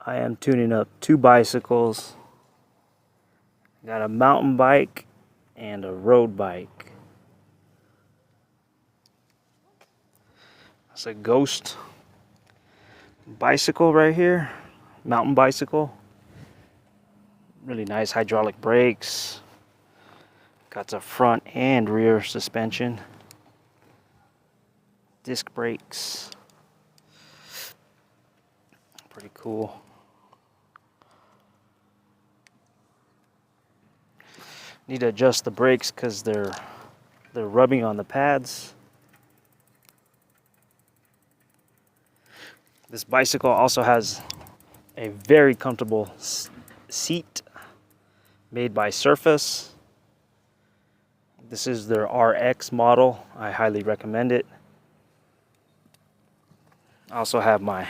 I am tuning up 2 bicycles. Got a mountain bike and a road bike. That's a Ghost bicycle right here, mountain bicycle. Really nice hydraulic brakes. Got the front and rear suspension. Disc brakes. Pretty cool. Need to adjust the brakes because they're rubbing on the pads. This bicycle also has a very comfortable seat made by Surface. This is their RX model. I highly recommend it. I also have my